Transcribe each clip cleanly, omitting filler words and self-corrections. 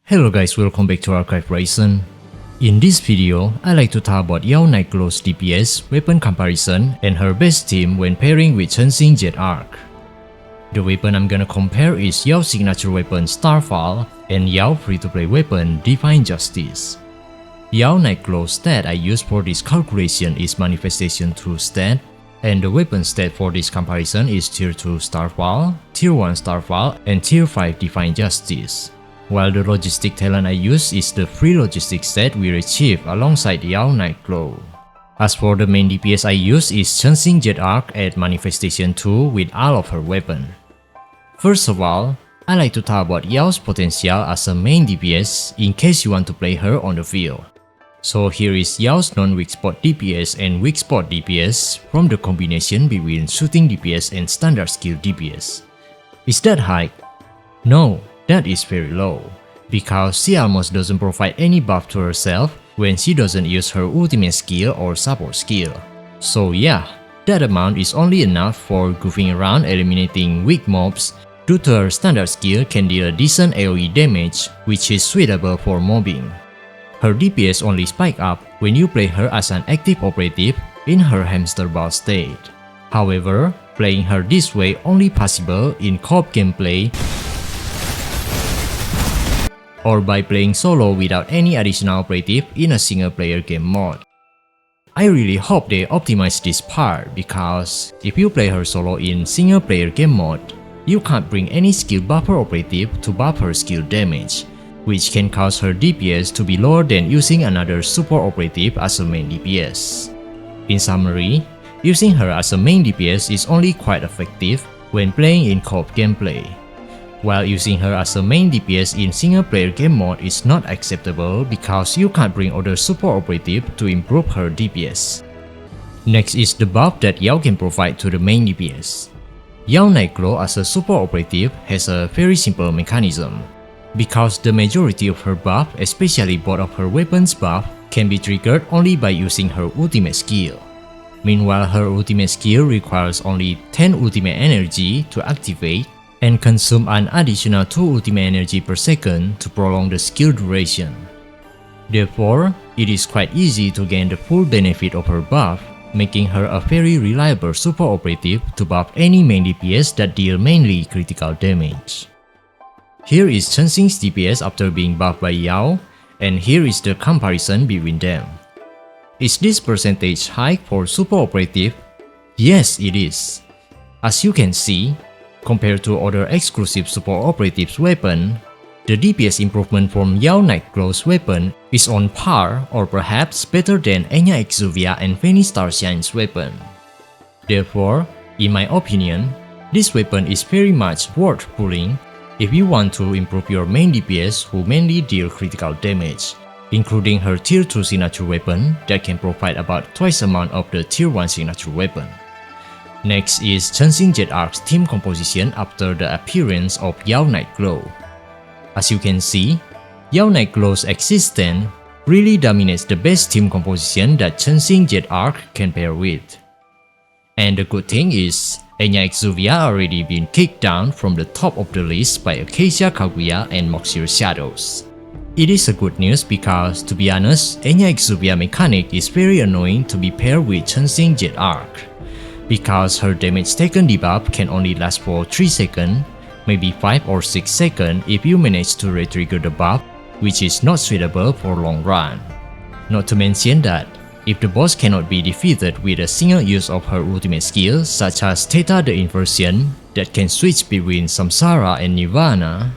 Hello guys, welcome back to Archive Ryzen. In this video, I like to talk about Yao Nightglow's DPS weapon comparison and her best team when pairing with Chenxing Jade arc. The weapon I'm gonna compare is Yao's signature weapon Starfall and Yao's free-to-play weapon Divine Justice. Yao Nightglow's stat I use for this calculation is Manifestation 2 stat, and the weapon stat for this comparison is Tier 2 Starfall, Tier 1 Starfall, and Tier 5 Divine Justice. While the logistic talent I use is the free logistic stat we achieve alongside Yao Nightglow. As for the main DPS I use is Chenxing Jade arc at Manifestation 2 with all of her weapon. First of all, I like to talk about Yao's potential as a main DPS in case you want to play her on the field. So here is Yao's non-weak spot DPS and weak spot DPS from the combination between shooting DPS and standard skill DPS. Is that high? No, that is very low, because she almost doesn't provide any buff to herself when she doesn't use her ultimate skill or support skill. So yeah, that amount is only enough for goofing around eliminating weak mobs due to her standard skill can deal a decent AoE damage which is suitable for mobbing. Her DPS only spike up when you play her as an active operative in her hamster ball state. However, playing her this way only possible in co-op gameplay or by playing solo without any additional operative in a single player game mode. I really hope they optimize this part because if you play her solo in single player game mode, you can't bring any skill buffer operative to buff her skill damage, which can cause her DPS to be lower than using another support operative as a main DPS. In summary, using her as a main DPS is only quite effective when playing in co-op gameplay, while using her as a main DPS in single player game mode is not acceptable because you can't bring other support operative to improve her DPS. Next is the buff that Yao can provide to the main DPS. Yao Nightglow as a support operative has a very simple mechanism, because the majority of her buff, especially both of her weapons buff, can be triggered only by using her ultimate skill. Meanwhile, her ultimate skill requires only 10 ultimate energy to activate and consume an additional 2 ultimate energy per second to prolong the skill duration. Therefore, it is quite easy to gain the full benefit of her buff, making her a very reliable support operative to buff any main DPS that deal mainly critical damage. Here is Chenxing's DPS after being buffed by Yao, and here is the comparison between them. Is this percentage high for support operative? Yes, it is. As you can see, compared to other exclusive support operatives' weapon, the DPS improvement from Yao Nightglow's weapon is on par or perhaps better than Enya Exuvia and Fanny Starshine's weapon. Therefore, in my opinion, this weapon is very much worth pulling if you want to improve your main DPS who mainly deal critical damage, including her Tier 2 signature weapon that can provide about twice the amount of the Tier 1 signature weapon. Next is Chenxing Jade arc's team composition after the appearance of Yao Nightglow. As you can see, Yao Nightglow's existence really dominates the best team composition that Chenxing Jade arc can pair with. And the good thing is, Enya Exuvia already been kicked down from the top of the list by Acacia Kaguya and Moxir Shadows. It is a good news because, to be honest, Enya Exuvia mechanic is very annoying to be paired with Chenxing Jade arc, because her damage taken debuff can only last for 3 seconds, maybe 5 or 6 seconds if you manage to re-trigger the buff, which is not suitable for long run. Not to mention that, if the boss cannot be defeated with a single use of her ultimate skill such as Theta the Inversion that can switch between Samsara and Nirvana,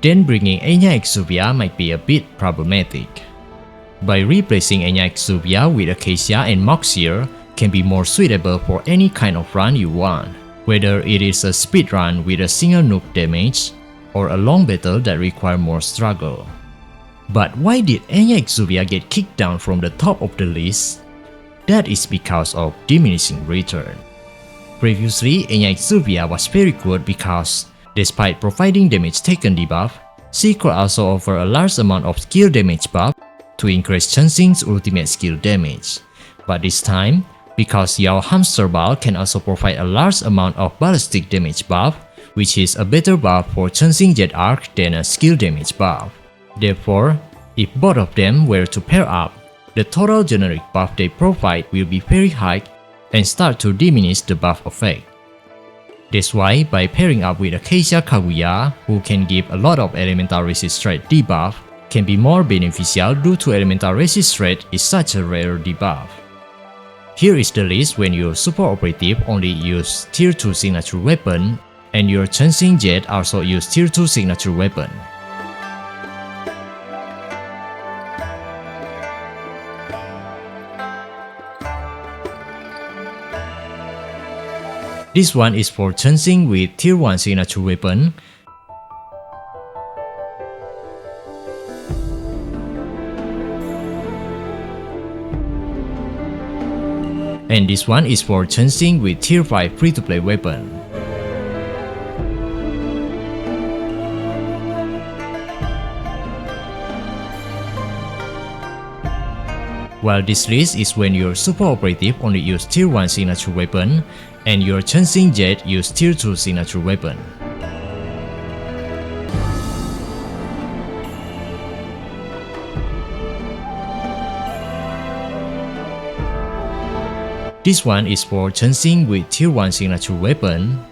then bringing Enya Exuvia might be a bit problematic. By replacing Enya Exuvia with Acacia and Moxir can be more suitable for any kind of run you want, whether it is a speed run with a single nuke damage or a long battle that require more struggle. But why did Enya Exuvia get kicked down from the top of the list? That is because of diminishing return. Previously, Enya Exuvia was very good because, despite providing damage taken debuff, she could also offer a large amount of skill damage buff to increase Chenxing's ultimate skill damage. But this time, because Yao Hamster Ball can also provide a large amount of ballistic damage buff, which is a better buff for Chenxing Jade arc than a skill damage buff. Therefore, if both of them were to pair up, the total generic buff they provide will be very high and start to diminish the buff effect. That's why by pairing up with Acacia Kaguya, who can give a lot of elemental resist rate debuff, can be more beneficial due to elemental resist rate is such a rare debuff. Here is the list when your support operative only use tier 2 signature weapon and your Chenxing Jade also use tier 2 signature weapon. This one is for Chenxing with tier 1 signature weapon. And this one is for Chenxing with tier 5 free-to-play weapon. While this list is when your support operative only use tier 1 signature weapon and your Chenxing Jade use tier 2 signature weapon. This one is for Chenxing with tier 1 signature weapon.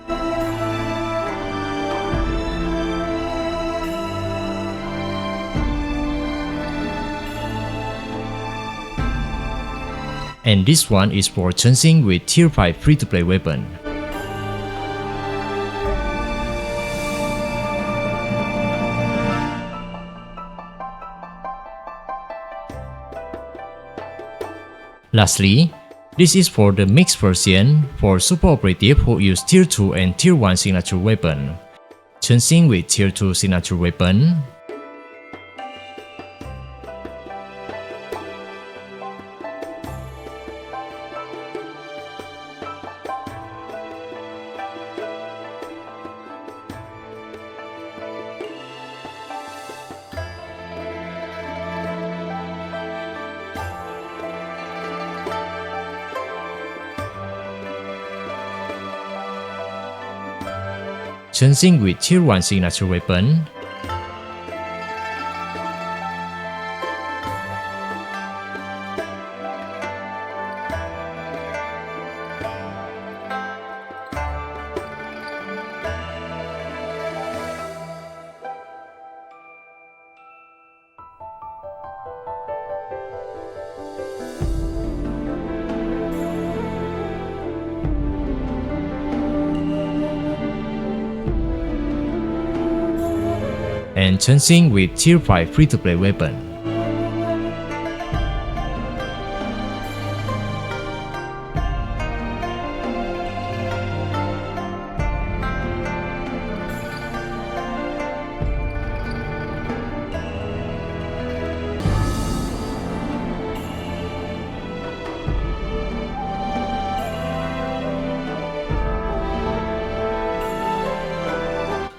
And this one is for Chenxing with tier 5 free-to-play weapon. Lastly, this is for the mixed version for support operative who use tier 2 and tier 1 signature weapon. Chenxing with tier 2 signature weapon. Chenxing with tier 1 signature weapon. And Chenxing with tier 5 free-to-play weapon.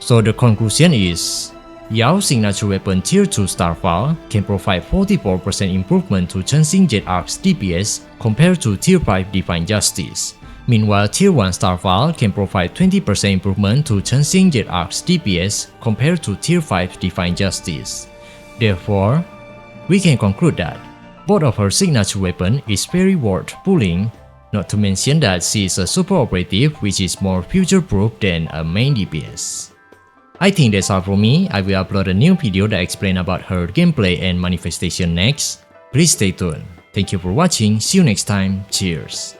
So the conclusion is, Yao's signature weapon tier 2 Starfall can provide 44% improvement to Chenxing Jade Arc's DPS compared to tier 5 Divine Justice. Meanwhile, tier 1 Starfall can provide 20% improvement to Chenxing Jade Arc's DPS compared to tier 5 Divine Justice. Therefore, we can conclude that both of her signature weapon is very worth pulling, not to mention that she is a super operative which is more future-proof than a main DPS. I think that's all from me. I will upload a new video that explains about her gameplay and manifestation next. Please stay tuned. Thank you for watching. See you next time. Cheers.